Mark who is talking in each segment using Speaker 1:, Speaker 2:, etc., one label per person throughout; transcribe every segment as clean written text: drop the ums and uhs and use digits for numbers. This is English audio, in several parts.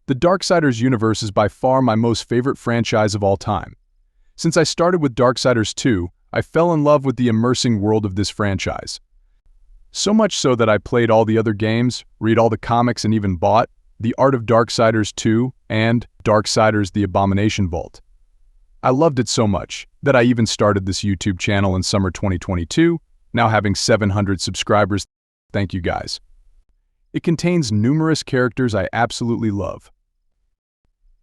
Speaker 1: The Darksiders universe is by far my most favorite franchise of all time. Since I started with Darksiders 2, I fell in love with the immersing world of this franchise. So much so that I played all the other games, read all the comics, and even bought The Art of Darksiders 2 and Darksiders: The Abomination Vault. I loved it so much that I even started this YouTube channel in summer 2022, now having 700 subscribers. Thank you guys. It contains numerous characters I absolutely love.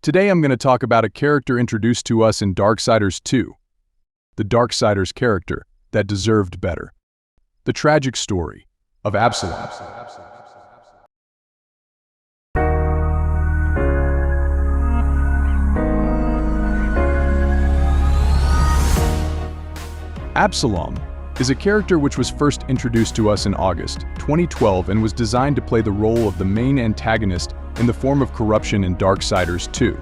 Speaker 1: Today I'm going to talk about a character introduced to us in Darksiders 2, the Darksiders character that deserved better. The tragic story of Absalom. Absalom is a character which was first introduced to us in August 2012 and was designed to play the role of the main antagonist in the form of corruption in Darksiders 2.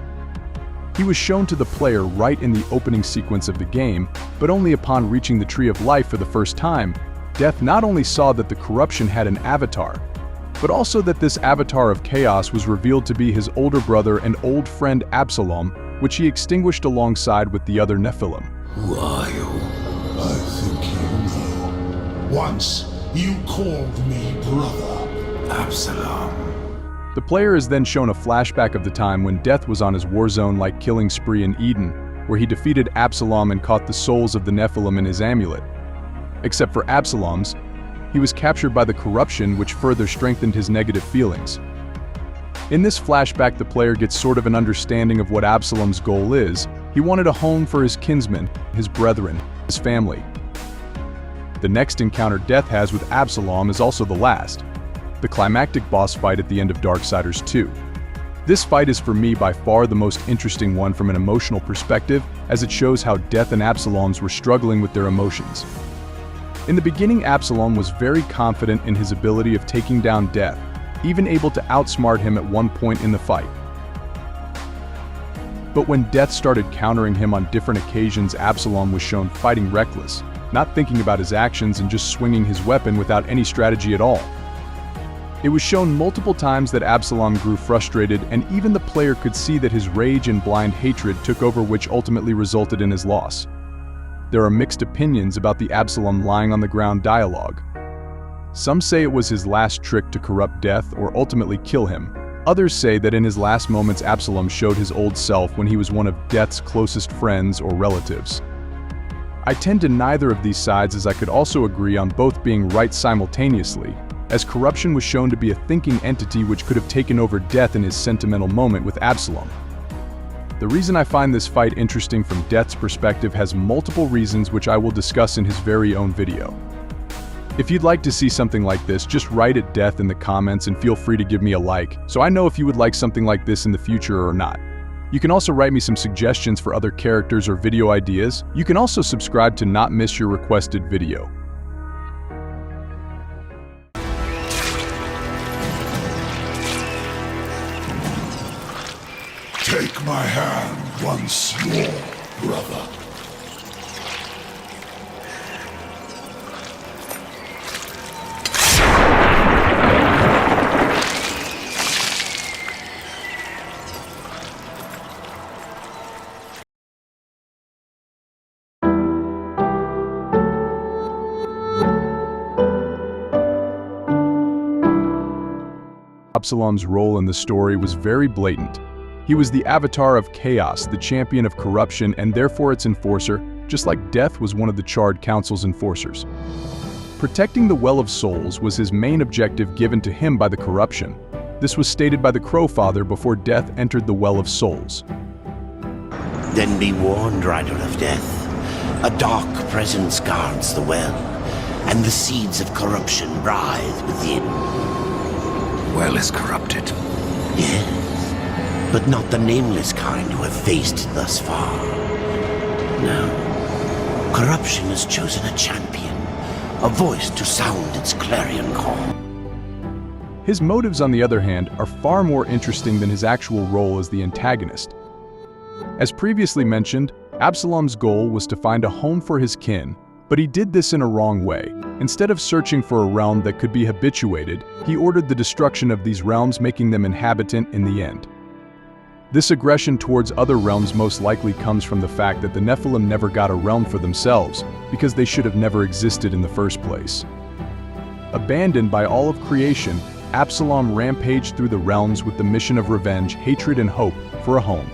Speaker 1: He was shown to the player right in the opening sequence of the game, but only upon reaching the Tree of Life for the first time, Death not only saw that the corruption had an avatar, but also that this avatar of chaos was revealed to be his older brother and old friend Absalom, which he extinguished alongside with the other Nephilim.
Speaker 2: Who are you?
Speaker 3: I think you know. Once, you called me brother.
Speaker 2: Absalom.
Speaker 1: The player is then shown a flashback of the time when Death was on his war zone-like killing spree in Eden, where he defeated Absalom and caught the souls of the Nephilim in his amulet. Except for Absalom's, he was captured by the corruption, which further strengthened his negative feelings. In this flashback, the player gets sort of an understanding of what Absalom's goal is. He wanted a home for his kinsmen, his brethren, his family. The next encounter Death has with Absalom is also the last, the climactic boss fight at the end of Darksiders 2. This fight is for me by far the most interesting one from an emotional perspective, as it shows how Death and Absalom's were struggling with their emotions. In the beginning, Absalom was very confident in his ability of taking down Death, even able to outsmart him at one point in the fight. But when Death started countering him on different occasions, Absalom was shown fighting reckless, not thinking about his actions and just swinging his weapon without any strategy at all. It was shown multiple times that Absalom grew frustrated, and even the player could see that his rage and blind hatred took over, which ultimately resulted in his loss. There are mixed opinions about the Absalom lying on the ground dialogue. Some say it was his last trick to corrupt Death or ultimately kill him. Others say that in his last moments Absalom showed his old self when he was one of Death's closest friends or relatives. I tend to neither of these sides, as I could also agree on both being right simultaneously, as corruption was shown to be a thinking entity which could have taken over Death in his sentimental moment with Absalom. The reason I find this fight interesting from Death's perspective has multiple reasons, which I will discuss in his very own video. If you'd like to see something like this, just write at Death in the comments and feel free to give me a like, so I know if you would like something like this in the future or not. You can also write me some suggestions for other characters or video ideas. You can also subscribe to not miss your requested video.
Speaker 3: Take my hand once more, brother.
Speaker 1: Absalom's role in the story was very blatant. He was the avatar of chaos, the champion of corruption, and therefore its enforcer, just like Death was one of the Charred Council's enforcers. Protecting the Well of Souls was his main objective given to him by the corruption. This was stated by the Crowfather before Death entered the Well of Souls.
Speaker 2: Then be warned, Rider of Death. A dark presence guards the well, and the seeds of corruption writhe within.
Speaker 4: Well is corrupted.
Speaker 2: Yes. But not the nameless kind who have faced it thus far. No. Corruption has chosen a champion, a voice to sound its clarion call.
Speaker 1: His motives, on the other hand, are far more interesting than his actual role as the antagonist. As previously mentioned, Absalom's goal was to find a home for his kin, but he did this in a wrong way. Instead of searching for a realm that could be habituated, he ordered the destruction of these realms, making them inhabitant in the end. This aggression towards other realms most likely comes from the fact that the Nephilim never got a realm for themselves, because they should have never existed in the first place. Abandoned by all of creation, Absalom rampaged through the realms with the mission of revenge, hatred, and hope for a home.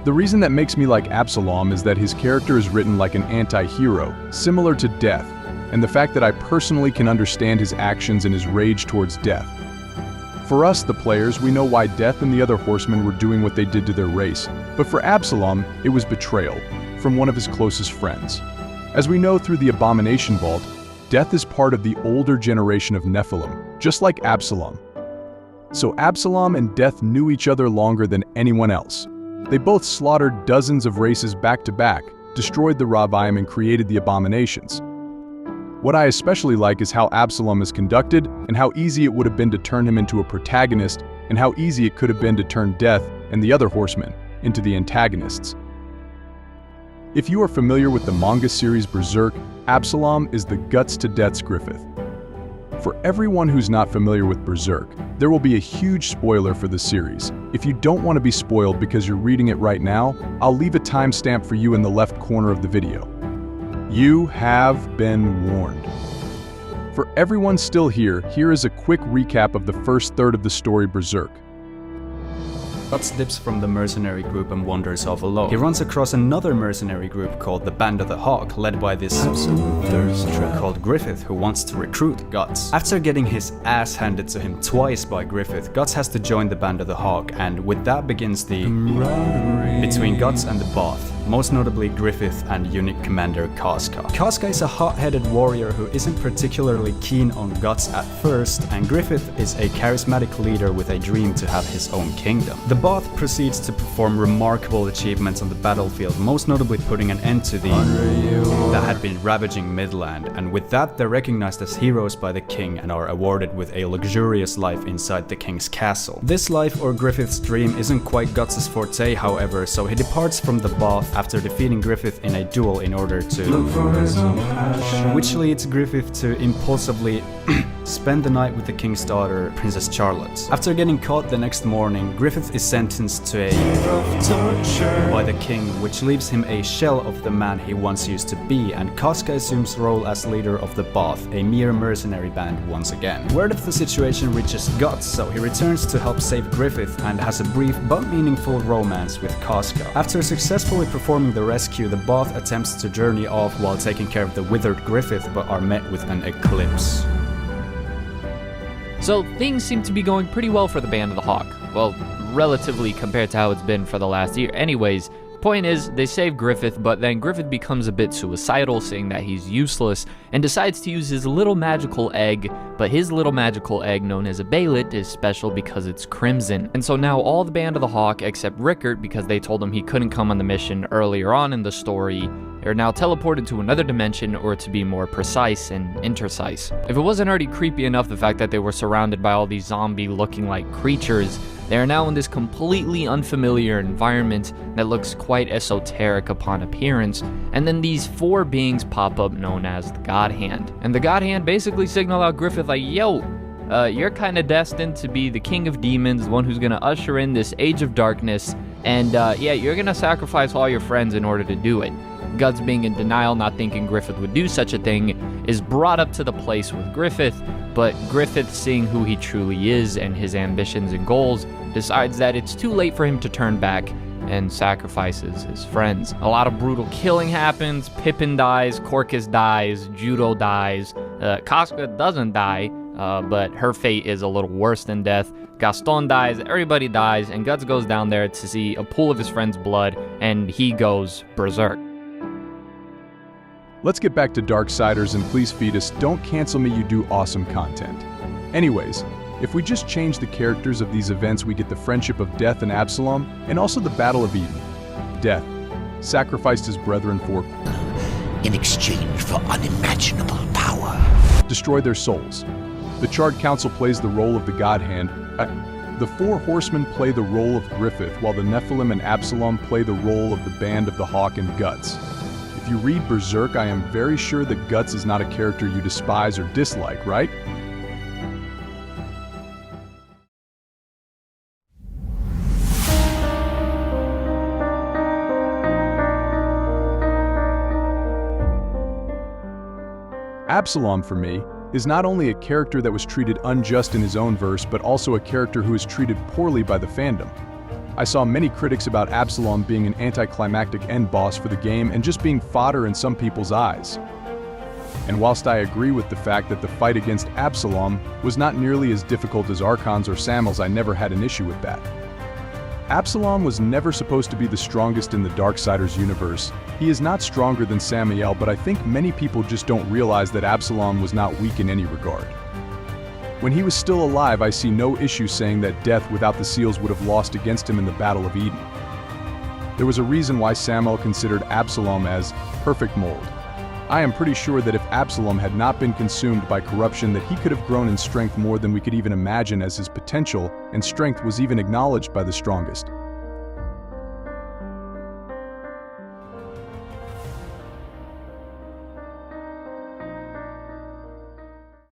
Speaker 1: The reason that makes me like Absalom is that his character is written like an anti-hero, similar to Death, and the fact that I personally can understand his actions and his rage towards Death. For us, the players, we know why Death and the other horsemen were doing what they did to their race, but for Absalom, it was betrayal from one of his closest friends. As we know through the Abomination Vault, Death is part of the older generation of Nephilim, just like Absalom. So Absalom and Death knew each other longer than anyone else. They both slaughtered dozens of races back to back, destroyed the Ravaim, and created the abominations. What I especially like is how Absalom is conducted, and how easy it would have been to turn him into a protagonist, and how easy it could have been to turn Death and the other horsemen into the antagonists. If you are familiar with the manga series Berserk, Absalom is the guts to Death's Griffith. For everyone who's not familiar with Berserk, there will be a huge spoiler for the series. If you don't want to be spoiled because you're reading it right now, I'll leave a timestamp for you in the left corner of the video. You have been warned. For everyone still here is a quick recap of the first third of the story Berserk.
Speaker 5: Guts dips from the mercenary group and wanders off alone. He runs across another mercenary group called the Band of the Hawk, led by this absolute thirst trap called Griffith, who wants to recruit Guts. After getting his ass handed to him twice by Griffith, Guts has to join the Band of the Hawk, and with that begins the camaraderie between Guts and the Both, most notably Griffith and unit commander Casca. Casca is a hot-headed warrior who isn't particularly keen on Guts at first, and Griffith is a charismatic leader with a dream to have his own kingdom. The Both proceeds to perform remarkable achievements on the battlefield, most notably putting an end to the that had been ravaging Midland, and with that they're recognized as heroes by the king and are awarded with a luxurious life inside the king's castle. This life, or Griffith's dream, isn't quite Guts' forte, however, so he departs from the Both after defeating Griffith in a duel in order to look for his own passion, which leads Griffith to impulsively spend the night with the king's daughter, Princess Charlotte. After getting caught the next morning, Griffith is sentenced to a torture by the king, which leaves him a shell of the man he once used to be, and Casca assumes role as leader of the Both, a mere mercenary band once again. Word of the situation reaches Guts, so he returns to help save Griffith and has a brief but meaningful romance with Casca. After successfully performing the rescue, the Both attempts to journey off while taking care of the withered Griffith, but are met with an eclipse.
Speaker 6: So things seem to be going pretty well for the Band of the Hawk. Well, relatively compared to how it's been for the last year. Anyways, point is, they save Griffith, but then Griffith becomes a bit suicidal, saying that he's useless, and decides to use his little magical egg, but his little magical egg, known as a Baylet, is special because it's crimson. And so now all the Band of the Hawk, except Rickert, because they told him he couldn't come on the mission earlier on in the story, are now teleported to another dimension, or to be more precise, and intercise. If it wasn't already creepy enough the fact that they were surrounded by all these zombie-looking like creatures, they are now in this completely unfamiliar environment that looks quite esoteric upon appearance, and then these four beings pop up known as the God Hand. And the God Hand basically signal out Griffith like, yo, you're kind of destined to be the king of demons, the one who's going to usher in this age of darkness, and yeah, you're going to sacrifice all your friends in order to do it. Guts, being in denial, not thinking Griffith would do such a thing, is brought up to the place with Griffith, but Griffith, seeing who he truly is and his ambitions and goals, decides that it's too late for him to turn back and sacrifices his friends. A lot of brutal killing happens. Pippin dies, Corcus dies, Judo dies, Casca doesn't die, but her fate is a little worse than death. Gaston dies, everybody dies, and Guts goes down there to see a pool of his friend's blood, and he goes berserk.
Speaker 1: Let's get back to Darksiders, and please feed us. Don't cancel me, you do awesome content. Anyways, if we just change the characters of these events, we get the friendship of Death and Absalom, and also the Battle of Eden. Death sacrificed his brethren for
Speaker 2: in exchange for unimaginable power.
Speaker 1: Destroy their souls. The Charred Council plays the role of the God Hand. The Four Horsemen play the role of Griffith, while the Nephilim and Absalom play the role of the Band of the Hawk and Guts. If you read Berserk, I am very sure that Guts is not a character you despise or dislike, right? Absalom, for me, is not only a character that was treated unjust in his own verse, but also a character who is treated poorly by the fandom. I saw many critics about Absalom being an anticlimactic end boss for the game and just being fodder in some people's eyes. And whilst I agree with the fact that the fight against Absalom was not nearly as difficult as Archon's or Samuel's, I never had an issue with that. Absalom was never supposed to be the strongest in the Darksiders universe. He is not stronger than Samael, but I think many people just don't realize that Absalom was not weak in any regard. When he was still alive, I see no issue saying that Death without the seals would have lost against him in the Battle of Eden. There was a reason why Samael considered Absalom as perfect mold. I am pretty sure that if Absalom had not been consumed by corruption, that he could have grown in strength more than we could even imagine, as his potential and strength was even acknowledged by the strongest.